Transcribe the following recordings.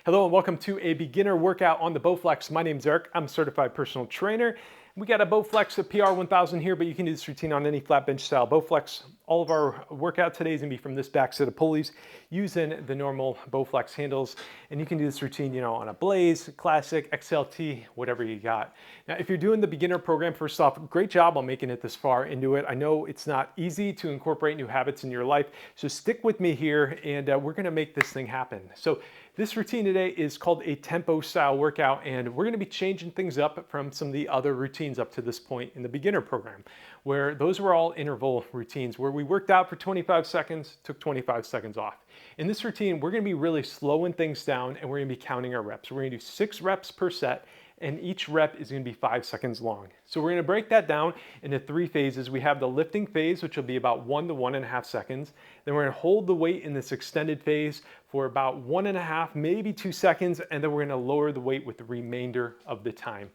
Hello and welcome to a beginner workout on the Bowflex. My name's Eric. I'm a certified personal trainer. We got a Bowflex, a PR1000 here, but you can do this routine on any flat bench style Bowflex. All of our workout today is gonna be from this back set of pulleys using the normal Bowflex handles. And you can do this routine, on a Blaze, Classic, XLT, whatever you got. Now, if you're doing the beginner program, first off, great job on making it this far into it. I know it's not easy to incorporate new habits in your life, so stick with me here and we're gonna make this thing happen. So this routine today is called a tempo style workout, and we're going to be changing things up from some of the other routines up to this point in the beginner program, where those were all interval routines where we worked out for 25 seconds, took 25 seconds off. In this routine, we're going to be really slowing things down and we're going to be counting our reps. We're going to do 6 reps per set, and each rep is going to be 5 seconds long. So we're going to break that down into 3 phases. We have the lifting phase, which will be about 1 to 1.5 seconds. Then we're going to hold the weight in this extended phase for about 1.5, maybe 2 seconds, and then we're going to lower the weight with the remainder of the time.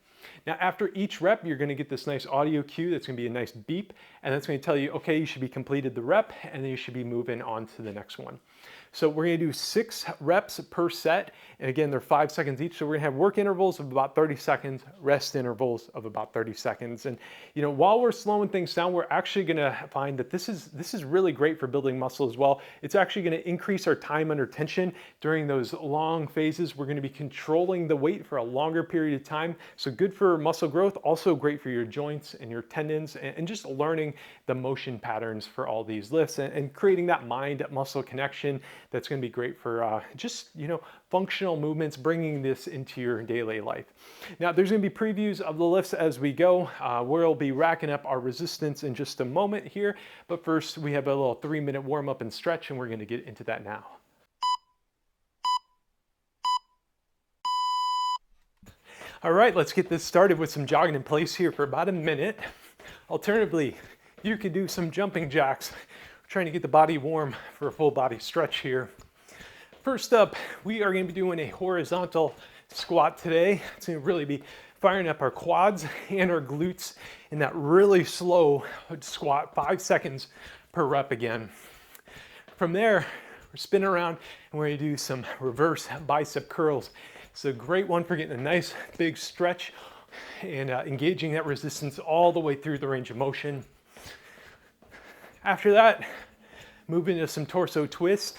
Now, after each rep, you're going to get this nice audio cue that's going to be a nice beep, and that's going to tell you, okay, you should be completed the rep, and then you should be moving on to the next one. So we're going to do 6 reps per set, and again, they're 5 seconds each. So we're going to have work intervals of about 30 seconds, rest intervals of about 30 seconds. And while we're slowing things down, we're actually going to find that this is really great for building muscle as well. It's actually going to increase our time under tension during those long phases. We're going to be controlling the weight for a longer period of time. So good for muscle growth, also great for your joints and your tendons, and just learning the motion patterns for all these lifts and creating that mind-muscle connection. That's going to be great for just, functional movements, bringing this into your daily life. Now, there's going to be previews of the lifts as we go. We'll be racking up our resistance in just a moment here. But first, we have a little 3-minute warm up and stretch, and we're going to get into that now. All right, let's get this started with some jogging in place here for about a minute. Alternatively, you could do some jumping jacks. We're trying to get the body warm for a full body stretch here. First up, we are going to be doing a horizontal squat today. It's going to really be firing up our quads and our glutes in that really slow squat, 5 seconds per rep again. From there, we're spinning around and we're going to do some reverse bicep curls. It's a great one for getting a nice big stretch and engaging that resistance all the way through the range of motion. After that, move into some torso twist.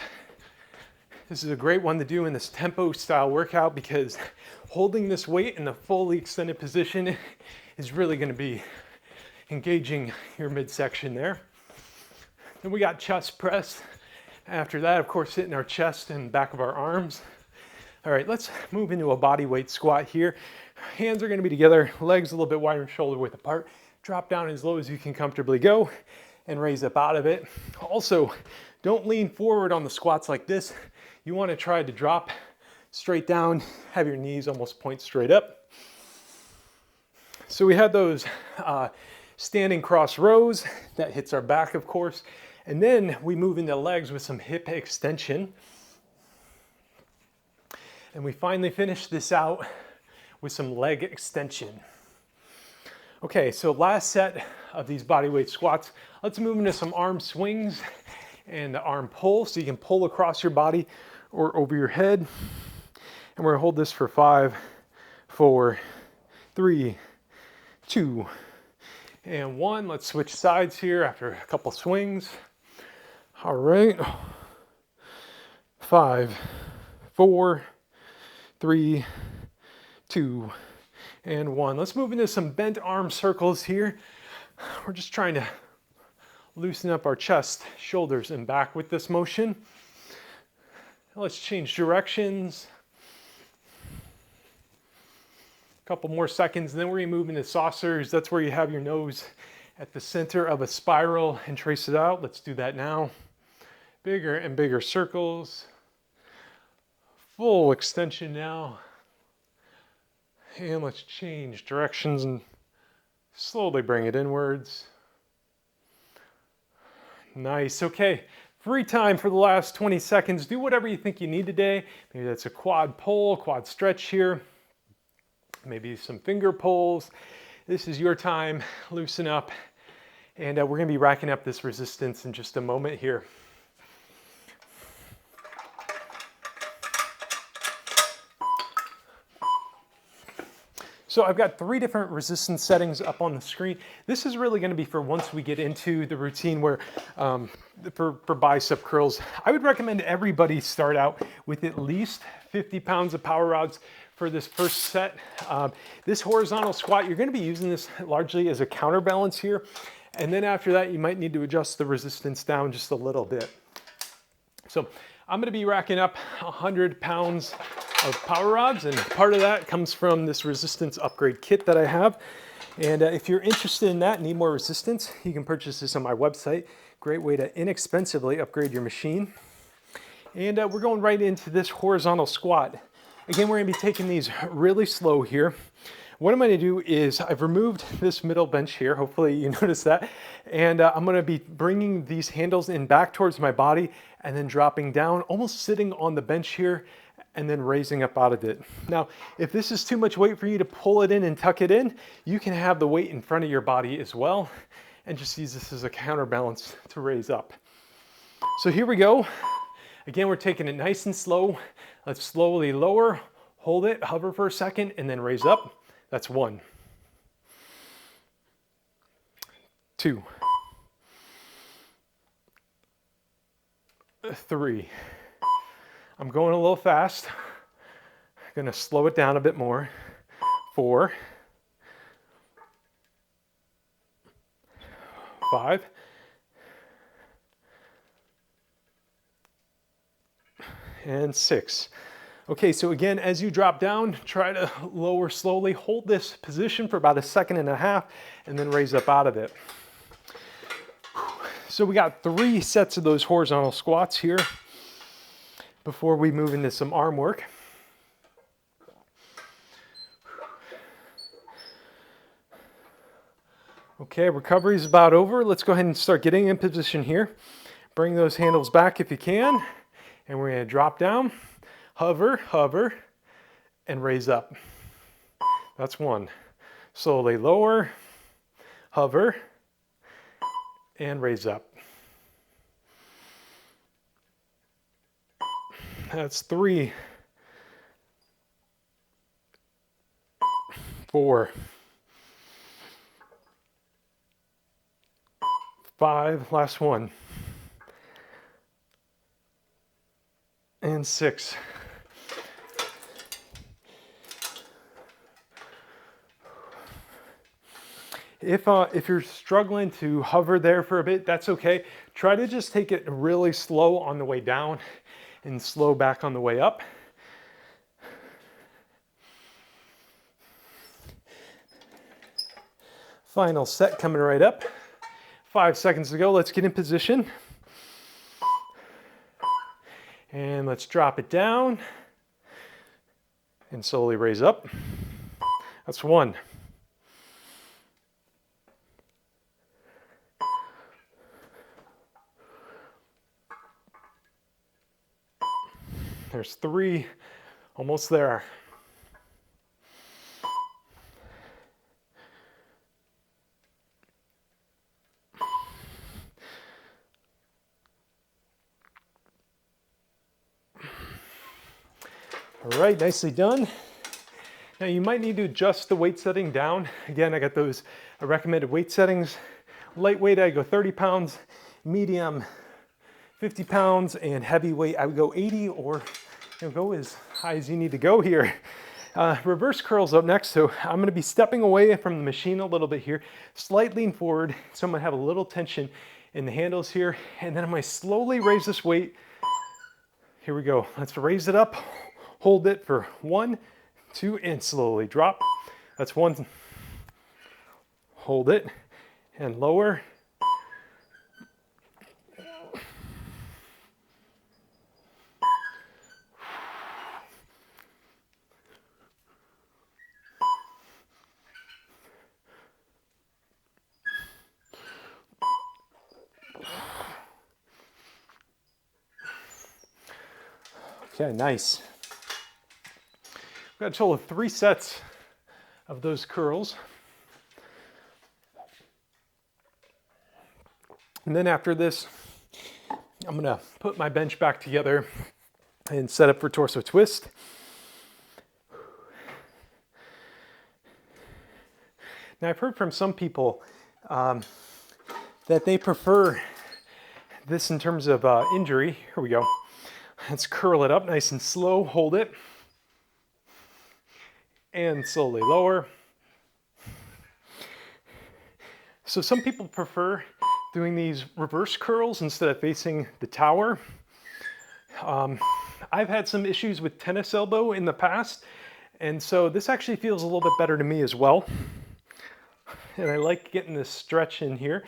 This is a great one to do in this tempo style workout because holding this weight in the fully extended position is really going to be engaging your midsection there. Then we got chest press. After that, of course, hitting our chest and back of our arms. All right, let's move into a body weight squat here. Hands are going to be together, legs a little bit wider, shoulder width apart. Drop down as low as you can comfortably go and raise up out of it. Also, don't lean forward on the squats like this. You want to try to drop straight down, have your knees almost point straight up. So we had those standing cross rows. That hits our back, of course. And then we move into legs with some hip extension. And we finally finish this out with some leg extension. Okay, so last set of these bodyweight squats. Let's move into some arm swings and arm pull. So you can pull across your body or over your head. And we're gonna hold this for 5, 4, 3, 2, and 1. Let's switch sides here after a couple swings. All right. 5, 4, 3, 2, and 1. Let's move into some bent arm circles here. We're just trying to loosen up our chest, shoulders, and back with this motion. Let's change directions. A couple more seconds, and then we're going to move into saucers. That's where you have your nose at the center of a spiral and trace it out. Let's do that now. Bigger and bigger circles. Full extension now. And let's change directions and slowly bring it inwards. Nice. Okay. Free time for the last 20 seconds. Do whatever you think you need today. Maybe that's a quad pull, quad stretch here. Maybe some finger pulls. This is your time. Loosen up. And we're going to be racking up this resistance in just a moment here. So I've got 3 different resistance settings up on the screen. This is really going to be for once we get into the routine where for bicep curls. I would recommend everybody start out with at least 50 pounds of power rods for this first set. This horizontal squat, you're going to be using this largely as a counterbalance here. And then after that, you might need to adjust the resistance down just a little bit. So I'm going to be racking up 100 pounds of power rods, and part of that comes from this resistance upgrade kit that I have. And if you're interested in that, need more resistance, you can purchase this on my website. Great way to inexpensively upgrade your machine. And we're going right into this horizontal squat. Again, we're going to be taking these really slow here. What I'm going to do is I've removed this middle bench here. Hopefully you notice that. And I'm going to be bringing these handles in back towards my body and then dropping down, almost sitting on the bench here, and then raising up out of it. Now, if this is too much weight for you to pull it in and tuck it in, you can have the weight in front of your body as well and just use this as a counterbalance to raise up. So here we go. Again, we're taking it nice and slow. Let's slowly lower, hold it, hover for a second, and then raise up. That's 1, 2, 3. I'm going a little fast. I'm going to slow it down a bit more. 4, 5, and 6. Okay, so again, as you drop down, try to lower slowly. Hold this position for about 1.5 seconds and then raise up out of it. So we got 3 sets of those horizontal squats here before we move into some arm work. Okay, recovery is about over. Let's go ahead and start getting in position here. Bring those handles back if you can, and we're going to drop down, hover, hover, and raise up. That's 1. Slowly lower, hover, and raise up. That's 3, 4, 5, last 1, and 6. If you're struggling to hover there for a bit, that's okay. Try to just take it really slow on the way down and slow back on the way up. Final set coming right up. 5 seconds to go. Let's get in position. And let's drop it down and slowly raise up. That's 1. There's 3, almost there. All right, nicely done. Now you might need to adjust the weight setting down. Again, I got those recommended weight settings. Lightweight, I go 30 pounds, medium, 50 pounds, and heavyweight, I would go 80, or go as high as you need to go here. Reverse curls up next, so I'm going to be stepping away from the machine a little bit here, slight lean forward, so I'm going to have a little tension in the handles here, and then I'm going to slowly raise this weight. Here we go. Let's raise it up, hold it for 1, 2, and slowly drop. That's 1. Hold it, and lower. Okay, nice. We've got a total of 3 sets of those curls. And then after this, I'm gonna put my bench back together and set up for torso twist. Now I've heard from some people that they prefer this in terms of injury. Here we go. Let's curl it up nice and slow, hold it, and slowly lower. So some people prefer doing these reverse curls instead of facing the tower. I've had some issues with tennis elbow in the past, and so this actually feels a little bit better to me as well. And I like getting this stretch in here.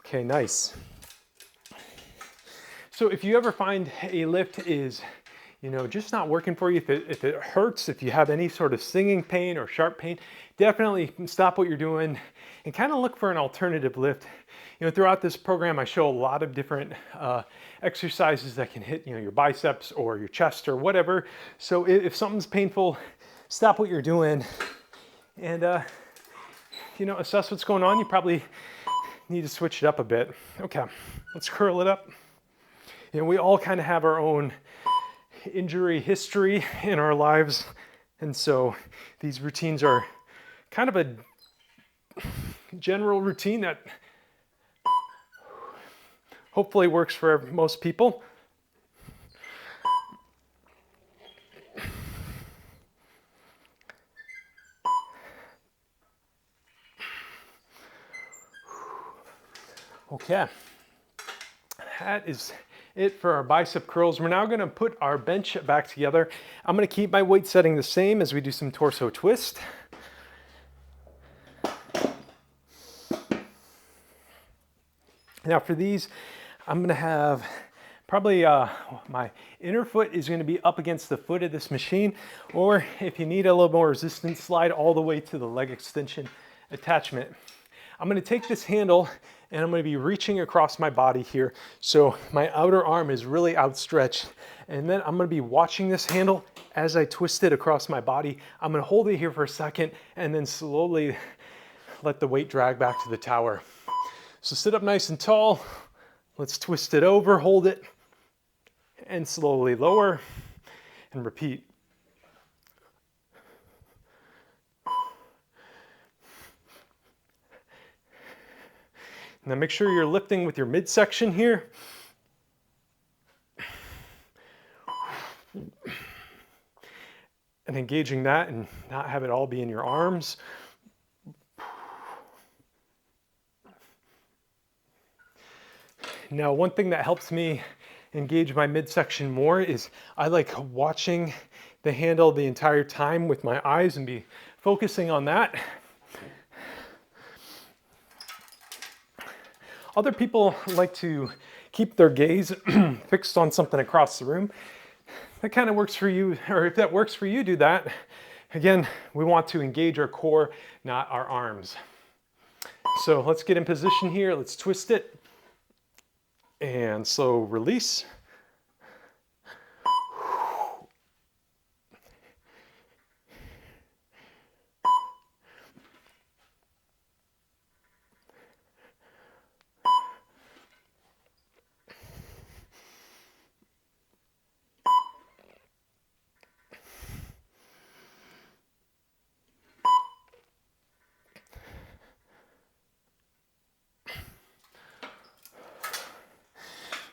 Okay, nice. So if you ever find a lift is, just not working for you, if it hurts, if you have any sort of stinging pain or sharp pain, definitely stop what you're doing and kind of look for an alternative lift. Throughout this program, I show a lot of different exercises that can hit, your biceps or your chest or whatever. So if something's painful, stop what you're doing and, assess what's going on. You probably need to switch it up a bit. Okay, let's curl it up. We all kind of have our own injury history in our lives, and so these routines are kind of a general routine that hopefully works for most people. Okay, that is it for our bicep curls. We're now going to put our bench back together. I'm going to keep my weight setting the same as we do some torso twist. Now for these, I'm going to have probably my inner foot is going to be up against the foot of this machine, or if you need a little more resistance, slide all the way to the leg extension attachment. I'm going to take this handle and I'm going to be reaching across my body here. So my outer arm is really outstretched. And then I'm going to be watching this handle as I twist it across my body. I'm going to hold it here for a second and then slowly let the weight drag back to the tower. So sit up nice and tall. Let's twist it over, hold it, and slowly lower and repeat. Now make sure you're lifting with your midsection here. And engaging that and not have it all be in your arms. Now, one thing that helps me engage my midsection more is I like watching the handle the entire time with my eyes and be focusing on that. Other people like to keep their gaze fixed on something across the room. That kind of works for you, or if that works for you, do that. Again, we want to engage our core, not our arms. So let's get in position here. Let's twist it and slow release.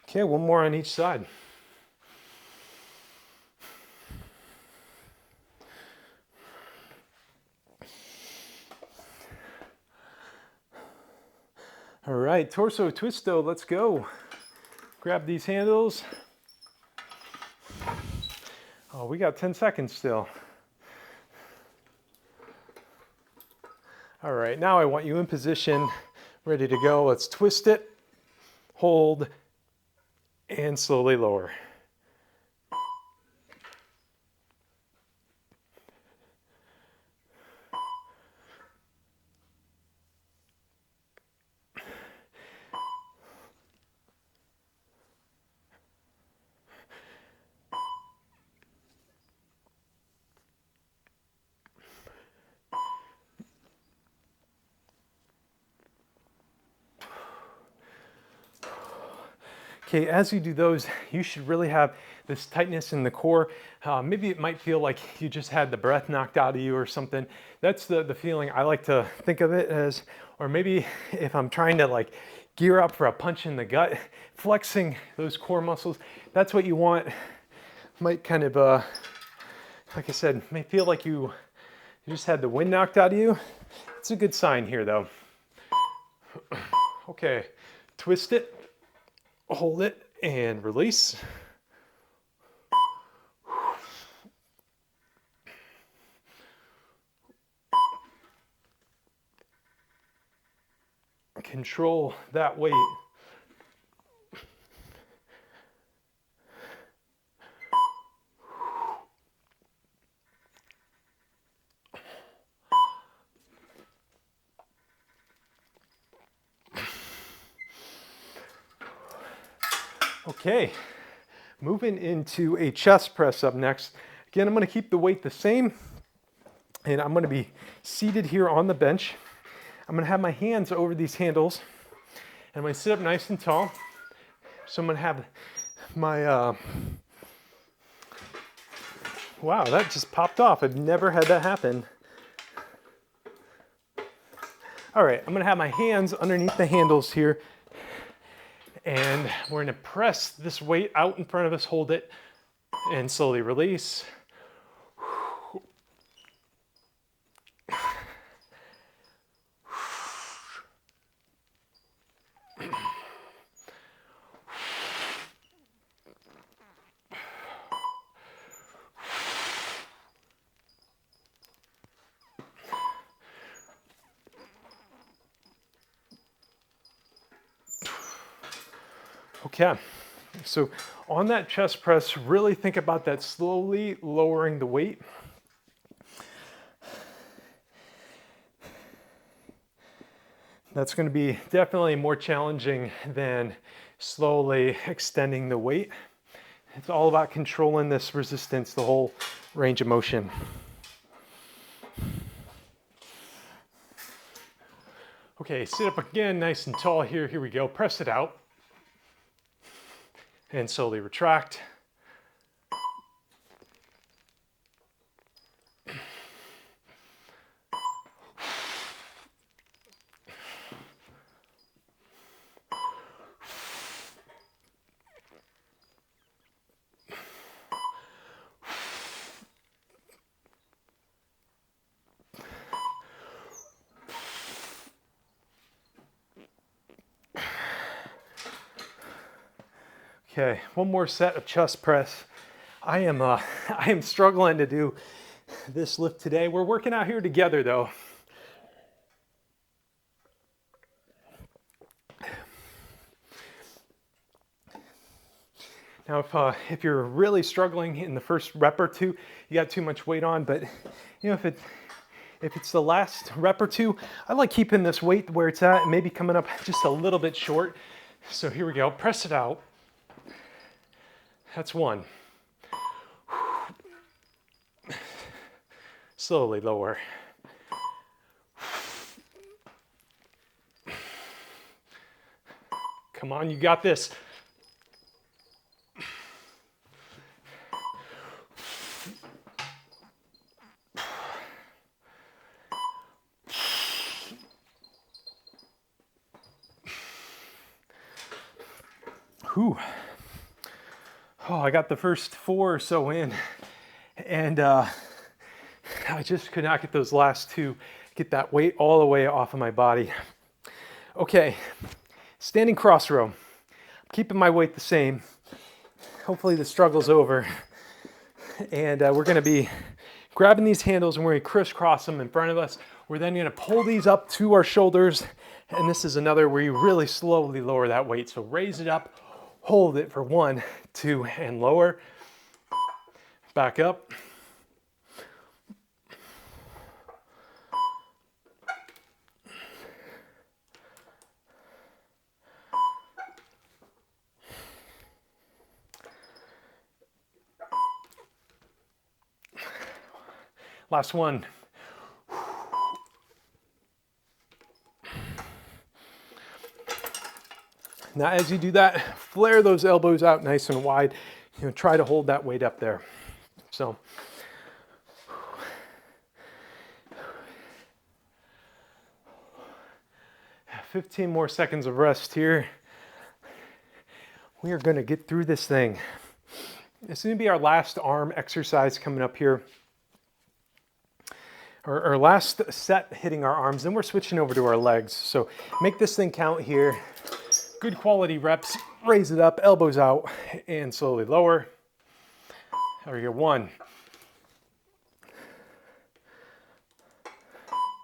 Okay, one more on each side. All right, torso twisto, let's go. Grab these handles. Oh, we got 10 seconds still. All right, now I want you in position, ready to go. Let's twist it, hold, and slowly lower. Okay, as you do those, you should really have this tightness in the core. Maybe it might feel like you just had the breath knocked out of you or something. That's the feeling I like to think of it as. Or maybe if I'm trying to like gear up for a punch in the gut, flexing those core muscles, that's what you want. Might kind of, like I said, may feel like you just had the wind knocked out of you. It's a good sign here though. Okay, twist it. Hold it and release. Control that weight. Okay, moving into a chest press up next. Again, I'm going to keep the weight the same, and I'm going to be seated here on the bench. I'm going to have my hands over these handles, and I'm going to sit up nice and tall. So I'm going to have my, wow, that just popped off. I've never had that happen. All right, I'm going to have my hands underneath the handles here, and we're going to press this weight out in front of us, hold it, and slowly release. Okay, so on that chest press, really think about that slowly lowering the weight. That's going to be definitely more challenging than slowly extending the weight. It's all about controlling this resistance, the whole range of motion. Okay, sit up again, nice and tall here. Here we go. Press it out. And slowly retract. Okay, one more set of chest press. I am struggling to do this lift today. We're working out here together though. Now, if you're really struggling in the first rep or two, you got too much weight on, but you know, if it's the last rep or two, I like keeping this weight where it's at, maybe coming up just a little bit short. So here we go, press it out. That's one. Slowly lower. Come on, you got this. Whew. Oh, I got the first 4 or so in, and I just could not get those last 2, get that weight all the way off of my body. Okay, standing cross row. I'm keeping my weight the same. Hopefully the struggle's over. And we're gonna be grabbing these handles and we're gonna crisscross them in front of us. We're then gonna pull these up to our shoulders. And this is another where you really slowly lower that weight. So raise it up, hold it for 1, 2, and lower. Back up. Last one. Now, as you do that, flare those elbows out nice and wide. Try to hold that weight up there. So, 15 more seconds of rest here. We are going to get through this thing. This is going to be our last arm exercise coming up here. Our last set hitting our arms, then we're switching over to our legs. So make this thing count here. Good quality reps. Raise it up, elbows out, and slowly lower. There we go. 1,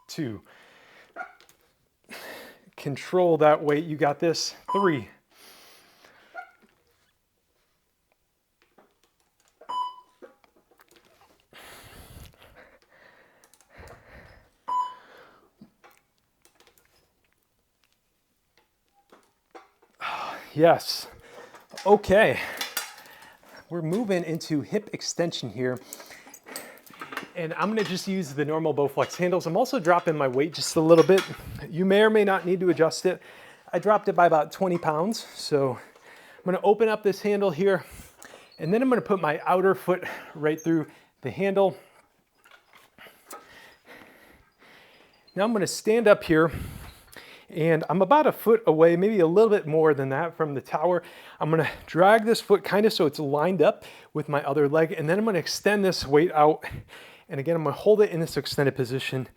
2. Control that weight. You got this. 3. 4. Yes. Okay. We're moving into hip extension here. And I'm gonna just use the normal Bowflex handles. I'm also dropping my weight just a little bit. You may or may not need to adjust it. I dropped it by about 20 pounds. So I'm gonna open up this handle here, and then I'm gonna put my outer foot right through the handle. Now I'm gonna stand up here, and I'm about a foot away, maybe a little bit more than that from the tower. I'm gonna drag this foot kind of so it's lined up with my other leg, and then I'm gonna extend this weight out. And again, I'm gonna hold it in this extended position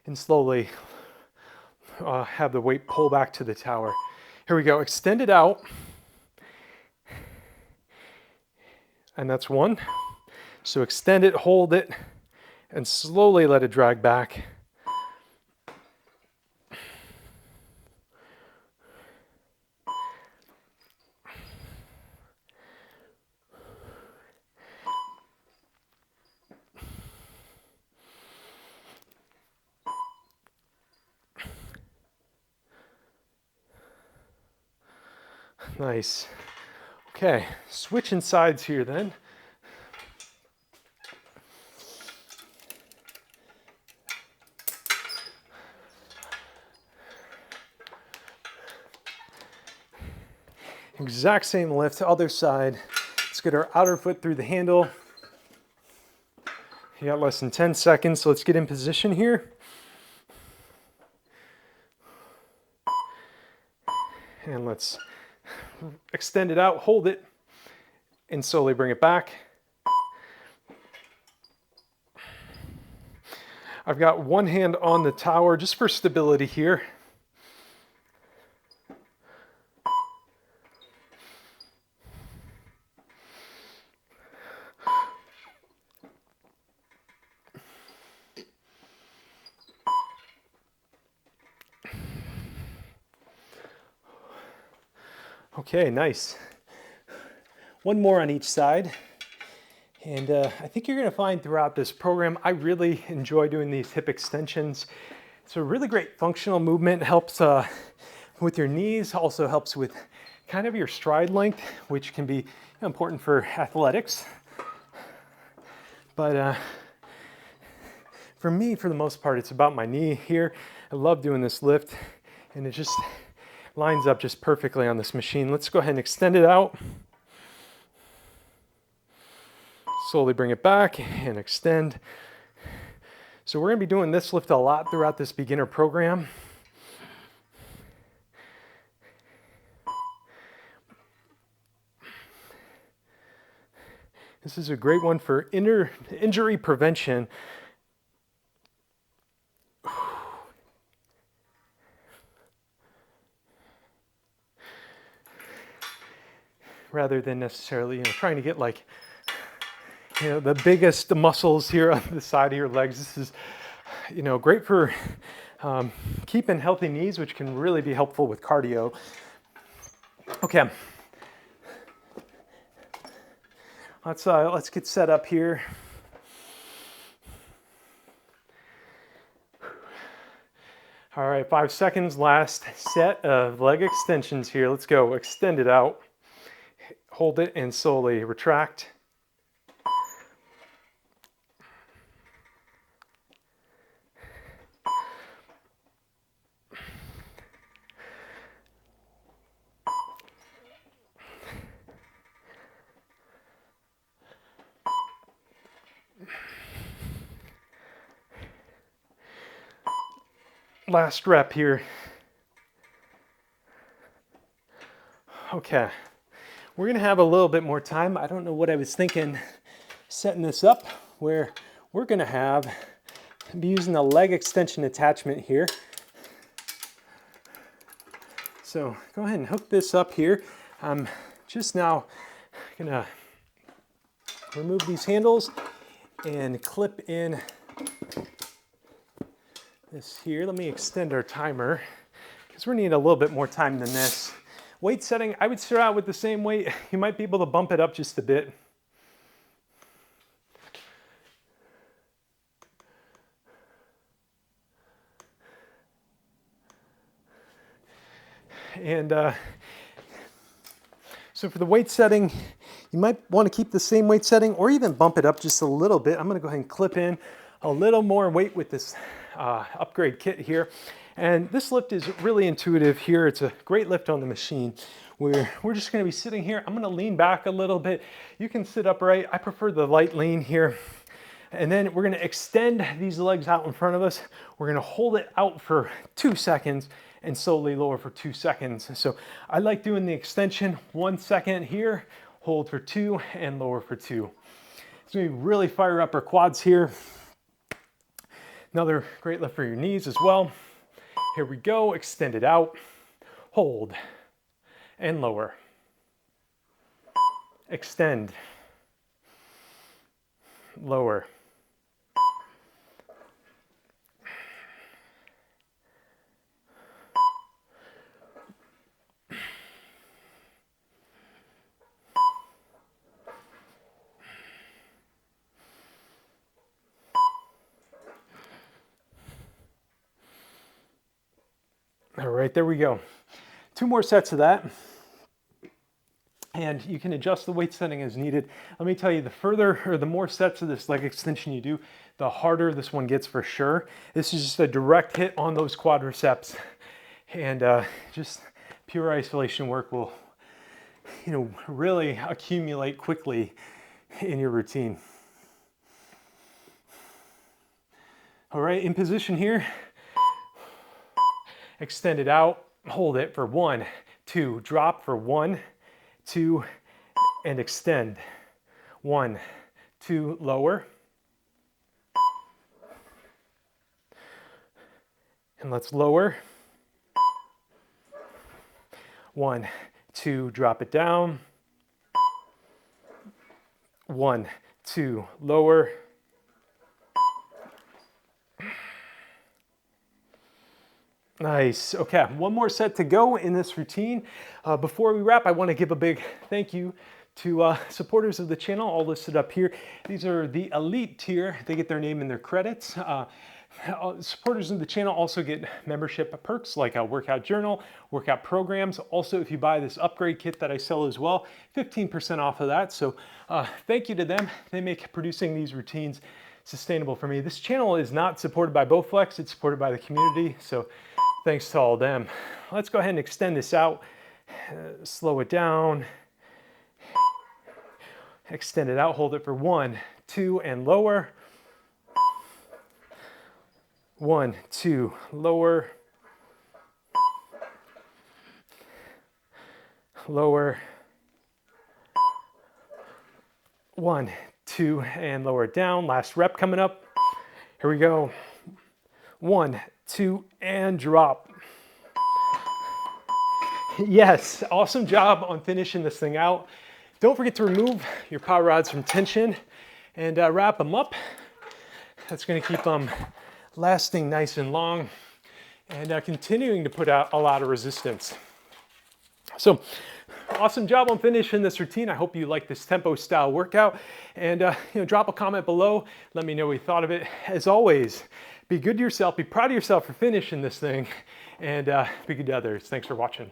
and slowly have the weight pull back to the tower. Here we go, extend it out. And that's 1. So extend it, hold it, and slowly let it drag back. Nice. Okay, switching sides here then. Exact same lift, other side. Let's get our outer foot through the handle. You got less than 10 seconds, so let's get in position here. And let's extend it out, hold it, and slowly bring it back. I've got one hand on the tower just for stability here. Okay, nice. One more on each side. And I think you're gonna find throughout this program, I really enjoy doing these hip extensions. It's a really great functional movement, helps with your knees, also helps with kind of your stride length, which can be important for athletics. But for me, for the most part, it's about my knee here. I love doing this lift, and it just lines up just perfectly on this machine. Let's go ahead and extend it out. Slowly bring it back and extend. So we're gonna be doing this lift a lot throughout this beginner program. This is a great one for injury prevention. Rather than necessarily, trying to get like, the biggest muscles here on the side of your legs. This is, great for keeping healthy knees, which can really be helpful with cardio. Okay. Let's get set up here. All right, 5 seconds, last set of leg extensions here. Let's go, extend it out. Hold it and slowly retract. Last rep here. Okay, we're gonna have a little bit more time. I don't know what I was thinking setting this up, where we're gonna be using a leg extension attachment here. So go ahead and hook this up here. I'm just now gonna remove these handles and clip in this here. Let me extend our timer because we're needing a little bit more time than this. Weight setting, I would start out with the same weight. You might be able to bump it up just a bit. And so for the weight setting, you might want to keep the same weight setting or even bump it up just a little bit. I'm going to go ahead and clip in a little more weight with this upgrade kit here. And this lift is really intuitive here. It's a great lift on the machine. We're just going to be sitting here. I'm going to lean back a little bit. You can sit upright. I prefer the light lean here. And then we're going to extend these legs out in front of us. We're going to hold it out for 2 seconds and slowly lower for 2 seconds. So I like doing the extension 1 second here, hold for 2 and lower for 2. It's going to really fire up our quads here. Another great lift for your knees as well. Here we go, extend it out, hold and lower. Extend, lower. All right, there we go. 2 more sets of that. And you can adjust the weight setting as needed. Let me tell you, the further or the more sets of this leg extension you do, the harder this one gets for sure. This is just a direct hit on those quadriceps. And just pure isolation work will, really accumulate quickly in your routine. All right, in position here. Extend it out, hold it for 1, 2, drop for 1, 2, and extend. 1, 2, lower. And let's lower. 1, 2, drop it down. 1, 2, lower. Nice. Okay, 1 more set to go in this routine. Before we wrap, I want to give a big thank you to supporters of the channel, all listed up here. These are the elite tier. They get their name and their credits. Supporters of the channel also get membership perks like a workout journal, workout programs. Also, if you buy this upgrade kit that I sell as well, 15% off of that. So thank you to them. They make producing these routines sustainable for me. This channel is not supported by Bowflex. It's supported by the community. So thanks to all of them. Let's go ahead and extend this out, slow it down, extend it out, hold it for 1, 2, and lower. 1, 2, lower, lower, 1, 2, and lower it down. Last rep coming up. Here we go. 1, 2, and drop. Yes, awesome job on finishing this thing out. Don't forget to remove your power rods from tension and wrap them up. That's going to keep them lasting nice and long and continuing to put out a lot of resistance. So awesome job on finishing this routine. I hope you like this tempo style workout, and drop a comment below. Let me know what you thought of it. As always, be good to yourself, be proud of yourself for finishing this thing, and be good to others. Thanks for watching.